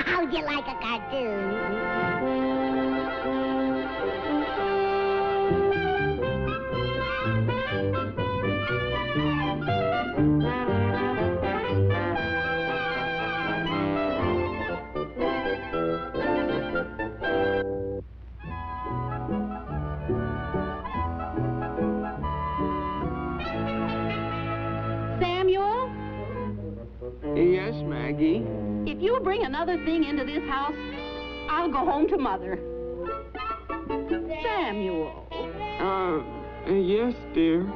How'd you like a cartoon? Samuel? Yes, Maggie? If you bring another thing into this house, I'll go home to Mother. Samuel. Yes, dear.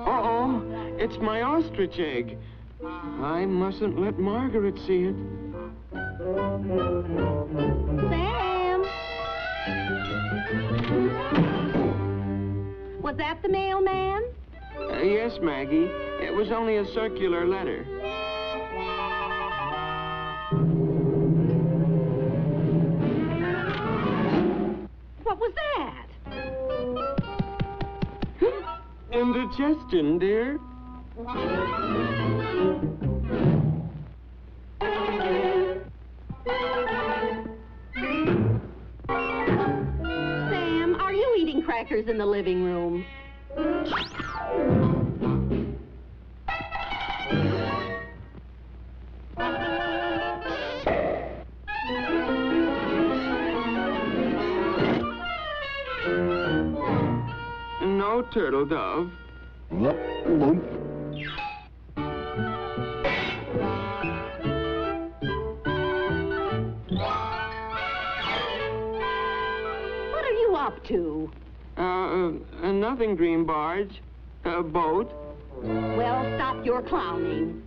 Uh-oh, it's my ostrich egg. I mustn't let Margaret see it. Sam! Was that the mailman? Yes, Maggie. It was only a circular letter. What was that? Indigestion, dear. Sam, are you eating crackers in the living room? No, turtle dove. What are you up to? Nothing, Green Barge. A boat. Well, stop your clowning.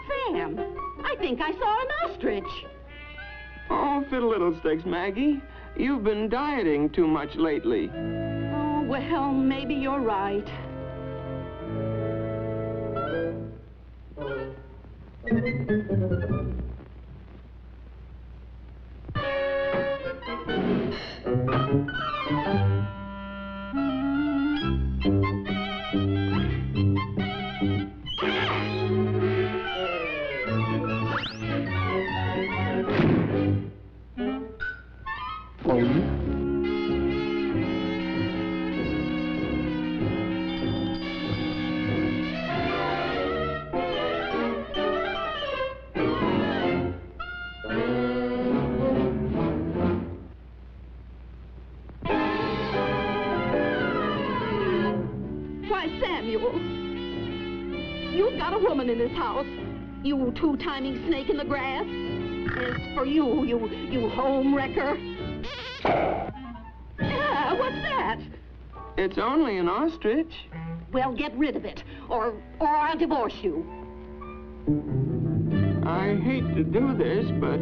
Sam, I think I saw an ostrich. Oh, fiddle-little-sticks, Maggie. You've been dieting too much lately. Oh, well, maybe you're right. Why, Samuel, you've got a woman in this house, you two-timing snake in the grass. As for you, you home wrecker. What's that? It's only an ostrich. Well, get rid of it, or I'll divorce you. I hate to do this, but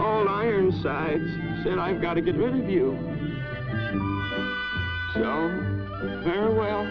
old Ironsides said I've got to get rid of you. So, farewell.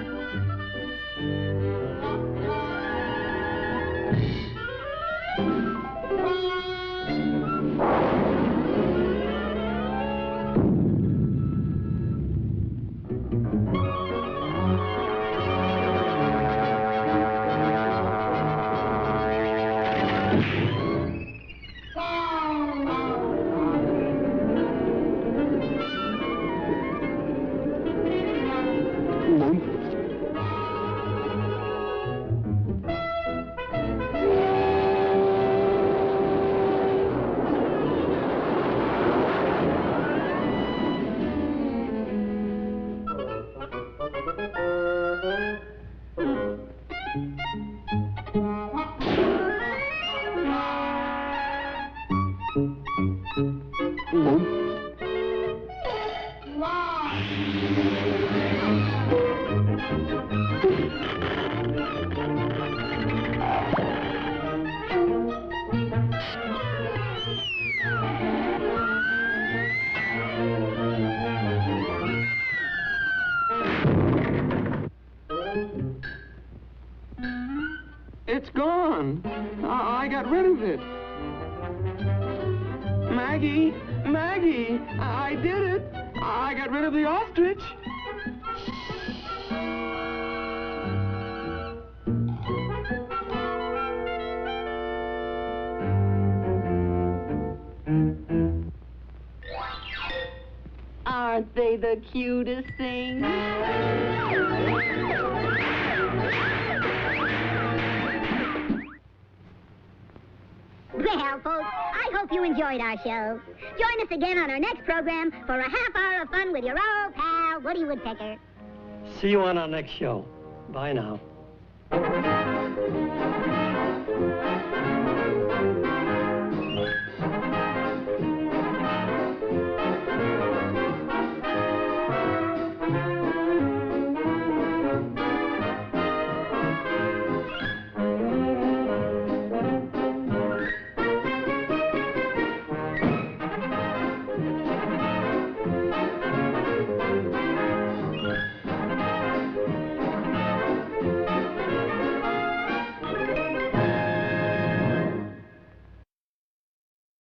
It's gone. I got rid of it. Maggie, Maggie, I did it. I got rid of the ostrich. Aren't they the cutest things? Well, folks, I hope you enjoyed our show. Join us again on our next program for a half hour of fun with your old pal, Woody Woodpecker. See you on our next show. Bye now.